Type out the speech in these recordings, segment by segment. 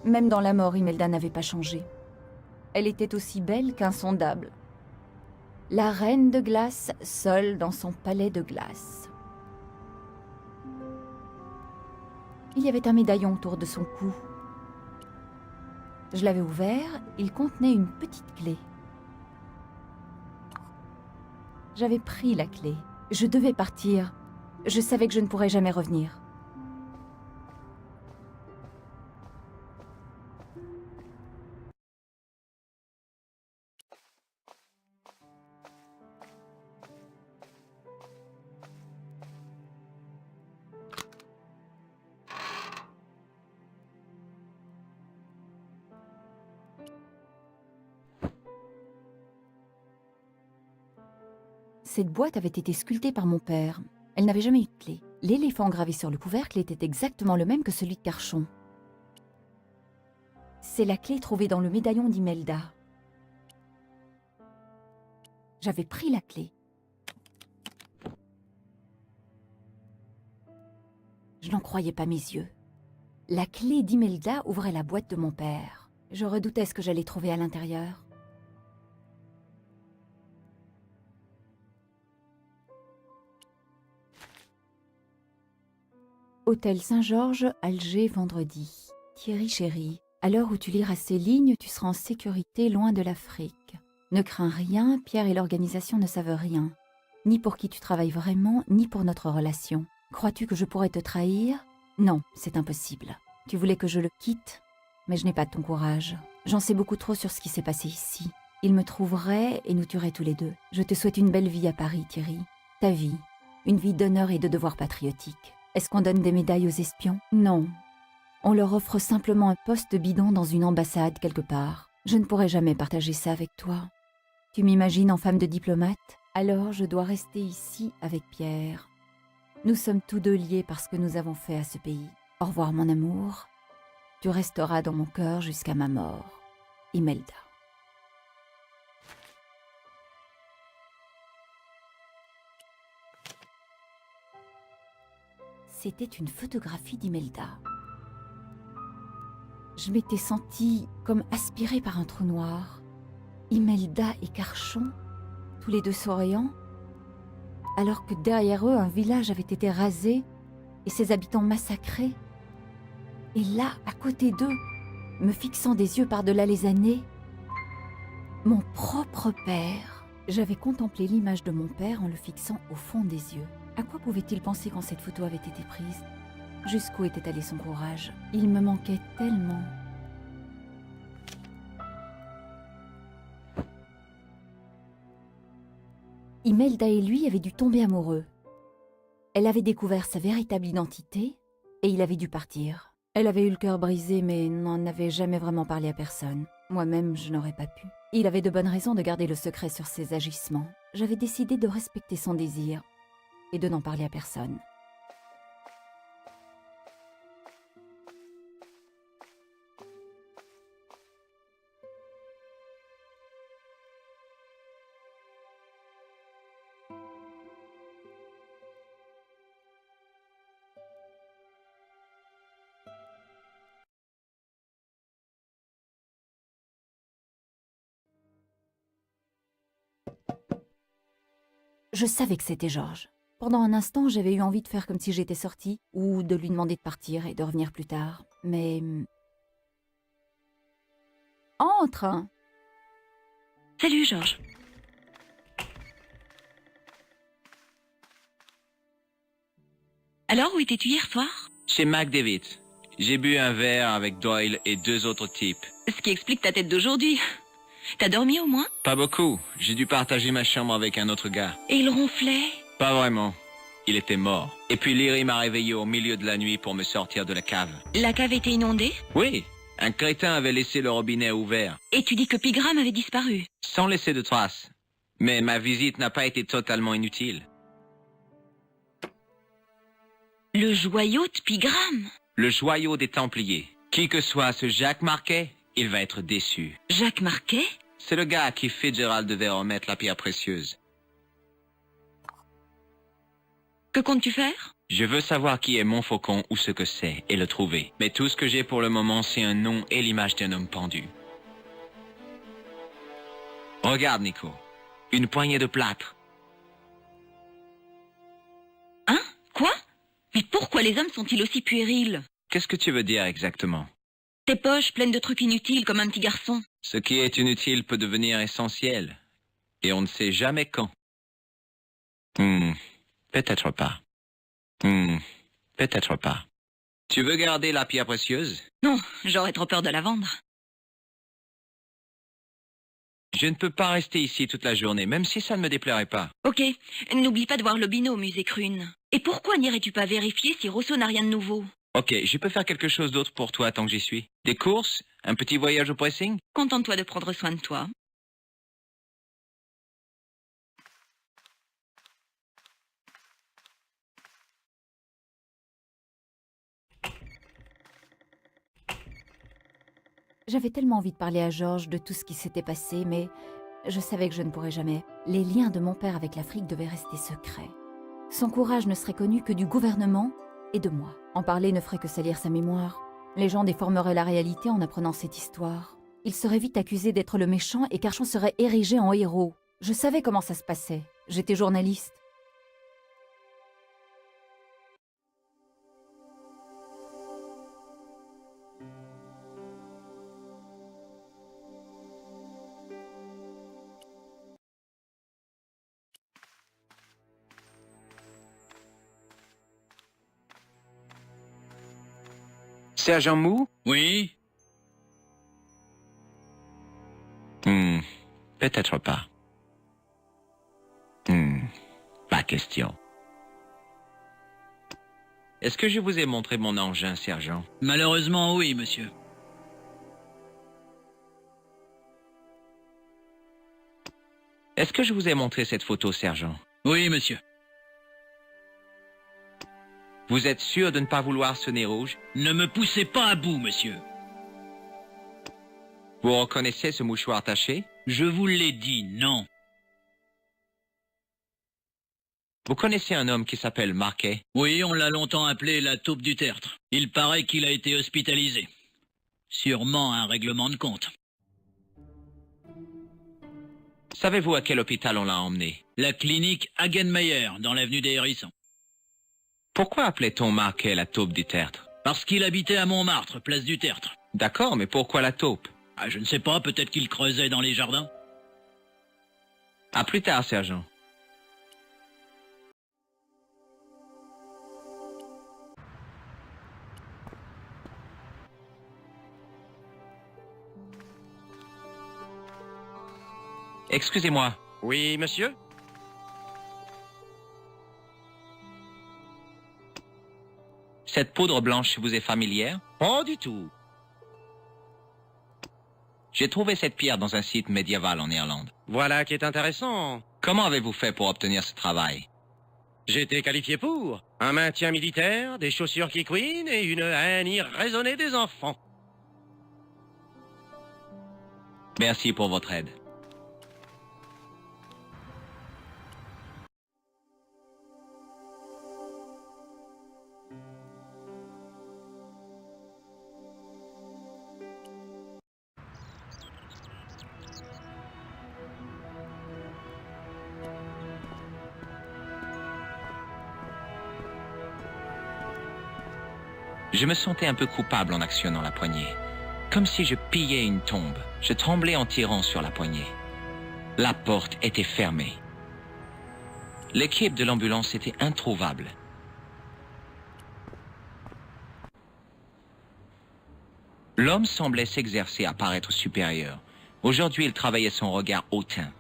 Même dans la mort, Imelda n'avait pas changé. Elle était aussi belle qu'insondable. La reine de glace, seule dans son palais de glace. Il y avait un médaillon autour de son cou. Je l'avais ouvert, il contenait une petite clé. J'avais pris la clé. Je devais partir. Je savais que je ne pourrais jamais revenir. Cette boîte avait été sculptée par mon père. Elle n'avait jamais eu de clé. L'éléphant gravé sur le couvercle était exactement le même que celui de Carchon. C'est la clé trouvée dans le médaillon d'Imelda. J'avais pris la clé. Je n'en croyais pas mes yeux. La clé d'Imelda ouvrait la boîte de mon père. Je redoutais ce que j'allais trouver à l'intérieur. Hôtel Saint-Georges, Alger, vendredi. Thierry chéri, à l'heure où tu liras ces lignes, tu seras en sécurité loin de l'Afrique. Ne crains rien, Pierre et l'organisation ne savent rien. Ni pour qui tu travailles vraiment, ni pour notre relation. Crois-tu que je pourrais te trahir? Non, c'est impossible. Tu voulais que je le quitte, mais je n'ai pas ton courage. J'en sais beaucoup trop sur ce qui s'est passé ici. Il me trouverait et nous tuerait tous les deux. Je te souhaite une belle vie à Paris, Thierry. Ta vie. Une vie d'honneur et de devoir patriotique. Est-ce qu'on donne des médailles aux espions? Non. On leur offre simplement un poste bidon dans une ambassade quelque part. Je ne pourrai jamais partager ça avec toi. Tu m'imagines en femme de diplomate? Alors je dois rester ici avec Pierre. Nous sommes tous deux liés par ce que nous avons fait à ce pays. Au revoir mon amour. Tu resteras dans mon cœur jusqu'à ma mort. Imelda. C'était une photographie d'Imelda. Je m'étais sentie comme aspirée par un trou noir. Imelda et Carchon, tous les deux souriants, alors que derrière eux, un village avait été rasé et ses habitants massacrés. Et là, à côté d'eux, me fixant des yeux par-delà les années, mon propre père. J'avais contemplé l'image de mon père en le fixant au fond des yeux. À quoi pouvait-il penser quand cette photo avait été prise? Jusqu'où était allé son courage? Il me manquait tellement. Imelda et lui avaient dû tomber amoureux. Elle avait découvert sa véritable identité et il avait dû partir. Elle avait eu le cœur brisé mais n'en avait jamais vraiment parlé à personne. Moi-même, je n'aurais pas pu. Il avait de bonnes raisons de garder le secret sur ses agissements. J'avais décidé de respecter son désir et de n'en parler à personne. Je savais que c'était Georges. Pendant un instant, j'avais eu envie de faire comme si j'étais sortie, ou de lui demander de partir et de revenir plus tard. Mais... Entre! Salut, Georges. Alors, où étais-tu hier soir? Chez McDavid. J'ai bu un verre avec Doyle et 2 autres types. Ce qui explique ta tête d'aujourd'hui. T'as dormi au moins? Pas beaucoup. J'ai dû partager ma chambre avec un autre gars. Et il ronflait? Pas vraiment. Il était mort. Et puis Lyrie m'a réveillé au milieu de la nuit pour me sortir de la cave. La cave était inondée? Oui, un crétin avait laissé le robinet ouvert. Et tu dis que Pigram avait disparu? Sans laisser de traces. Mais ma visite n'a pas été totalement inutile. Le joyau de Pigram? Le joyau des Templiers. Qui que soit ce Jacques Marquet, il va être déçu. Jacques Marquet? C'est le gars à qui Fitzgerald devait remettre la pierre précieuse. Que comptes-tu faire? Je veux savoir qui est Montfaucon ou ce que c'est et le trouver. Mais tout ce que j'ai pour le moment, c'est un nom et l'image d'un homme pendu. Regarde, Nico. Une poignée de plâtre. Hein? Quoi? Mais pourquoi les hommes sont-ils aussi puérils? Qu'est-ce que tu veux dire exactement? Tes poches pleines de trucs inutiles comme un petit garçon. Ce qui est inutile peut devenir essentiel. Et on ne sait jamais quand. Peut-être pas. Peut-être pas. Tu veux garder la pierre précieuse? Non, j'aurais trop peur de la vendre. Je ne peux pas rester ici toute la journée, même si ça ne me déplairait pas. Ok, n'oublie pas de voir Lobino au musée Crune. Et pourquoi n'irais-tu pas vérifier si Rosso n'a rien de nouveau? Ok, je peux faire quelque chose d'autre pour toi tant que j'y suis. Des courses? Un petit voyage au pressing? Contente-toi de prendre soin de toi. J'avais tellement envie de parler à Georges de tout ce qui s'était passé, mais je savais que je ne pourrais jamais. Les liens de mon père avec l'Afrique devaient rester secrets. Son courage ne serait connu que du gouvernement et de moi. En parler ne ferait que salir sa mémoire. Les gens déformeraient la réalité en apprenant cette histoire. Il serait vite accusé d'être le méchant et Carchon serait érigé en héros. Je savais comment ça se passait. J'étais journaliste. Sergent Mou? Oui? Peut-être pas. Pas question. Est-ce que je vous ai montré mon engin, sergent? Malheureusement, oui, monsieur. Est-ce que je vous ai montré cette photo, sergent? Oui, monsieur. Vous êtes sûr de ne pas vouloir ce nez rouge? Ne me poussez pas à bout, monsieur. Vous reconnaissez ce mouchoir taché? Je vous l'ai dit, non. Vous connaissez un homme qui s'appelle Marquet? Oui, on l'a longtemps appelé la taupe du tertre. Il paraît qu'il a été hospitalisé. Sûrement un règlement de compte. Savez-vous à quel hôpital on l'a emmené? La clinique Hagenmeyer, dans l'avenue des Hérissons. Pourquoi appelait-on Marquet la taupe du tertre? Parce qu'il habitait à Montmartre, place du Tertre. D'accord, mais pourquoi la taupe? Ah, je ne sais pas, peut-être qu'il creusait dans les jardins. À plus tard, sergent. Excusez-moi. Oui, monsieur? Cette poudre blanche vous est familière? Pas du tout. J'ai trouvé cette pierre dans un site médiéval en Irlande. Voilà qui est intéressant. Comment avez-vous fait pour obtenir ce travail? J'ai été qualifié pour un maintien militaire, des chaussures qui couinent et une haine irraisonnée des enfants. Merci pour votre aide. Je me sentais un peu coupable en actionnant la poignée. Comme si je pillais une tombe. Je tremblais en tirant sur la poignée. La porte était fermée. L'équipe de l'ambulance était introuvable. L'homme semblait s'exercer à paraître supérieur. Aujourd'hui, il travaillait son regard hautain.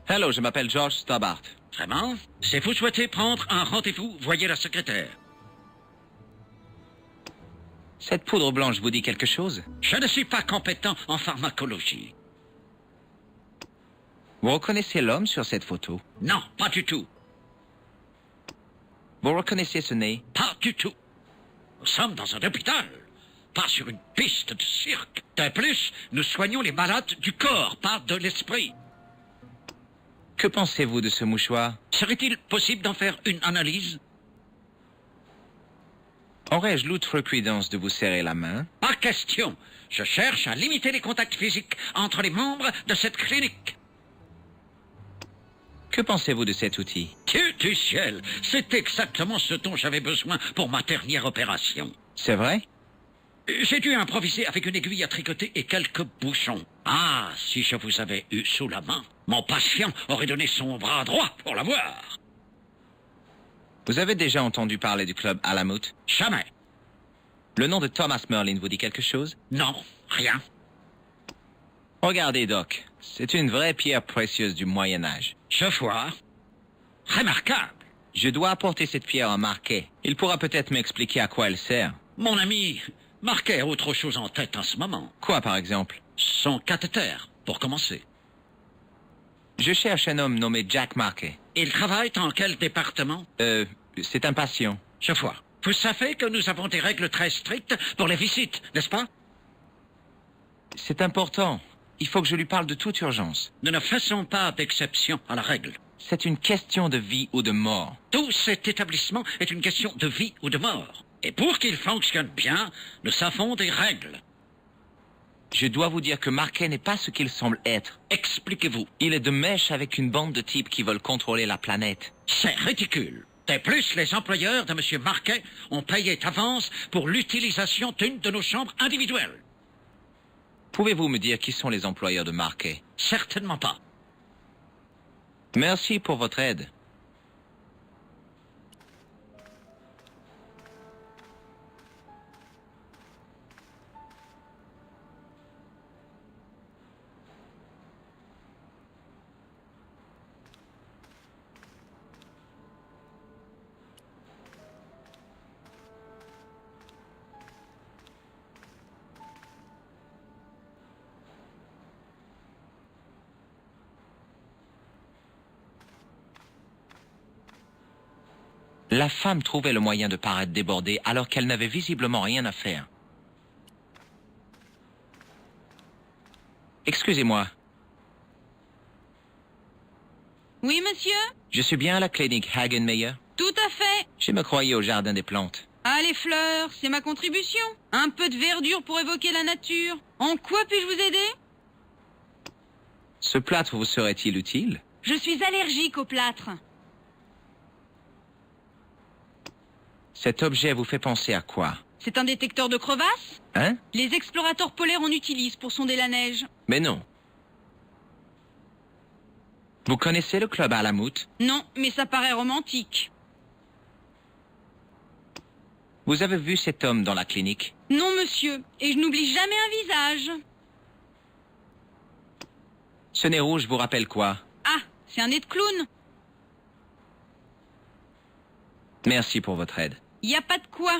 Hello, je m'appelle George Stobbart. Vraiment? Si vous souhaitez prendre un rendez-vous, voyez la secrétaire. Cette poudre blanche vous dit quelque chose? Je ne suis pas compétent en pharmacologie. Vous reconnaissez l'homme sur cette photo? Non, pas du tout. Vous reconnaissez ce nez? Pas du tout. Nous sommes dans un hôpital, pas sur une piste de cirque. De plus, nous soignons les malades du corps, pas de l'esprit. Que Que pensez-vous de ce mouchoir? Serait-il possible d'en faire une analyse? Aurais-je l'outrecuidance de vous serrer la main? Pas question. Je cherche à limiter les contacts physiques entre les membres de cette clinique. Que pensez-vous de cet outil? Dieu du ciel, c'est exactement ce dont j'avais besoin pour ma dernière opération. C'est vrai? J'ai dû improviser avec une aiguille à tricoter et quelques bouchons. Ah, si je vous avais eu sous la main, mon patient aurait donné son bras droit pour l'avoir. Vous avez déjà entendu parler du club Alamut? Jamais. Le nom de Thomas Merlin vous dit quelque chose? Non, rien. Regardez, Doc. C'est une vraie pierre précieuse du Moyen-Âge. Je vois. Remarquable. Je dois apporter cette pierre à Marquet. Il pourra peut-être m'expliquer à quoi elle sert. Mon ami, Marquet a autre chose en tête en ce moment. Quoi, par exemple? Son cathéter, pour commencer. Je cherche un homme nommé Jack Marquet. Il travaille dans quel département? C'est un patient. Je vois. Vous savez que nous avons des règles très strictes pour les visites, n'est-ce pas? C'est important. Il faut que je lui parle de toute urgence. Nous ne faisons pas d'exception à la règle. C'est une question de vie ou de mort. Tout cet établissement est une question de vie ou de mort. Et pour qu'il fonctionne bien, nous avons des règles. Je dois vous dire que Marquet n'est pas ce qu'il semble être. Expliquez-vous. Il est de mèche avec une bande de types qui veulent contrôler la planète. C'est ridicule. De plus, les employeurs de M. Marquet ont payé d'avance pour l'utilisation d'une de nos chambres individuelles. Pouvez-vous me dire qui sont les employeurs de Marquet? Certainement pas. Merci pour votre aide. La femme trouvait le moyen de paraître débordée alors qu'elle n'avait visiblement rien à faire. Excusez-moi, Oui, monsieur? je suis bien à la clinique Hagenmeyer. Tout à fait. Je me croyais au jardin des plantes. Ah, les fleurs, c'est ma contribution. Un peu de verdure pour évoquer la nature. En quoi puis-je vous aider? Ce plâtre vous serait-il utile? Je suis allergique au plâtre. Cet objet vous fait penser à quoi? C'est un détecteur de crevasses? Hein? Les explorateurs polaires en utilisent pour sonder la neige. Mais non. Vous connaissez le club Alamut? Non, mais ça paraît romantique. Vous avez vu cet homme dans la clinique? Non, monsieur, et je n'oublie jamais un visage. Ce nez rouge vous rappelle quoi? Ah, c'est un nez de clown. Merci pour votre aide. Y a pas de quoi.